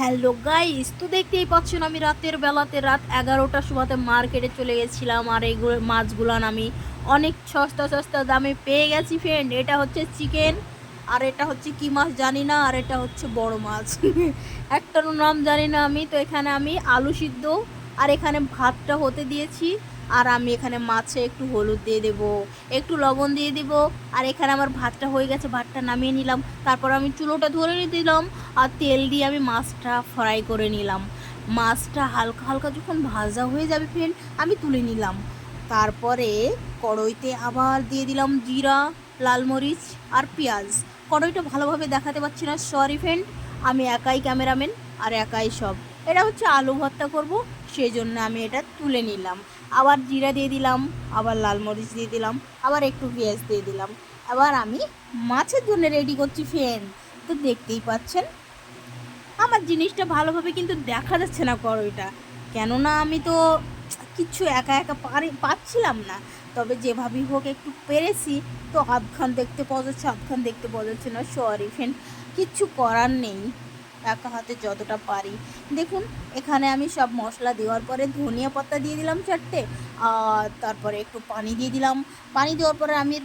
Hello guys, তো দেখতেই পাচ্ছেন আমি রাতের বেলাতে রাত 11টার সময়তে মার্কেটে চলে গেছিলাম। আর এইগুলো মাছগুলান আমি অনেক সস্তা সস্তা দামে পেয়ে গেছি ফ্রেন্ড। এটা হচ্ছে চিকেন, আর এটা হচ্ছে কি মাছ জানি না, আর এটা হচ্ছে বড় মাছ একটারও নাম জানি না আমি। তো এখানে আমি আলু সিদ্ধ আর এখানে ভাতটা হতে দিয়েছি। আর আমি এখানে মাছে একটু হলুদ দিয়ে দেবো, একটু লবণ দিয়ে দিব। আর এখানে আমার ভাতটা হয়ে গেছে, ভাতটা নামিয়ে নিলাম। তারপর আমি চুলোটা ধরে দিলাম আর তেল দিয়ে আমি মাছটা ফ্রাই করে নিলাম। মাছটা হালকা হালকা যখন ভাজা হয়ে যাবে ফ্রেন্ড, আমি তুলে নিলাম। তারপরে কড়াইতে আবার দিয়ে দিলাম জিরা, লাল মরিচ আর পেঁয়াজ। কড়াইটা ভালোভাবে দেখাতে পারছি না, সরি ফ্রেন্ড। আমি একাই ক্যামেরাম্যান আর একাই সব। এটা হচ্ছে আলু ভর্তা করব, সেই জন্য আমি এটা তুলে নিলাম। আবার জিরা দিয়ে দিলাম, আবার লাল মরিচ দিয়ে দিলাম, আবার একটু পেঁয়াজ দিয়ে দিলাম। আবার আমি মাছের জন্য রেডি করছি ফ্রেন্ড। তো দেখতেই পাচ্ছেন আমার জিনিসটা ভালোভাবে কিন্তু দেখা যাচ্ছে না কড়াইটা, কেননা আমি তো কিচ্ছু একা একা পাচ্ছিলাম না। তবে যেভাবেই হোক একটু পেরেছি। তো আধখান দেখতে পাওয়া যাচ্ছে, আধখান দেখতে পাওয়া যাচ্ছে না, সরি ফ্রেন্ড, কিচ্ছু করার নেই। একা হাতে যতটা পারি। দেখুন, এখানে আমি সব মশলা দেওয়ার পরে ধনিয়া পাতা দিয়ে দিলাম 4টে। আর তারপরে একটু পানি দিয়ে দিলাম। পানি দেওয়ার পরে আমি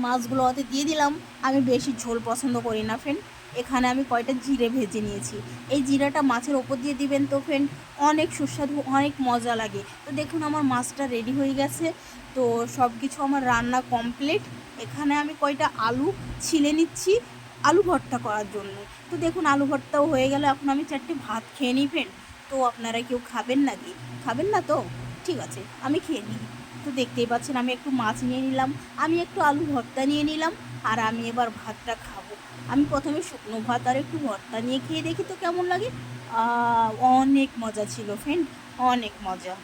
মাছগুলো ওতে দিয়ে দিলাম। আমি বেশি ঝোল পছন্দ করি না ফ্রেন্ড। এখানে আমি কয়টা জিরে ভেজে নিয়েছি। এই জিরাটা মাছের ওপর দিয়ে দিবেন তো ফ্রেন্ড, অনেক সুস্বাদু, অনেক মজা লাগে। তো দেখুন আমার মাছটা রেডি হয়ে গেছে। তো সব কিছু আমার রান্না কমপ্লিট। এখানে আমি কয়টা আলু ছিলে নিচ্ছি আলু ভর্তা করার জন্য। তো দেখুন আলু ভর্তাও হয়ে গেল। এখন আমি 4টে ভাত খেয়ে নিই ফ্রেন্ড। তো আপনারা কেউ খাবেন নাকি? খাবেন না তো? ঠিক আছে, আমি খেয়ে নিই। তো দেখতেই পাচ্ছেন আমি একটু মাছ নিয়ে নিলাম, আমি একটু আলু ভর্তা নিয়ে নিলাম। আর আমি এবার ভাতটা খাবো। আমি প্রথমে শুকনো ভাত আর একটু ভর্তা নিয়ে খেয়ে দেখি তো কেমন লাগে। অনেক মজা ছিল ফ্রেন্ড, অনেক মজা।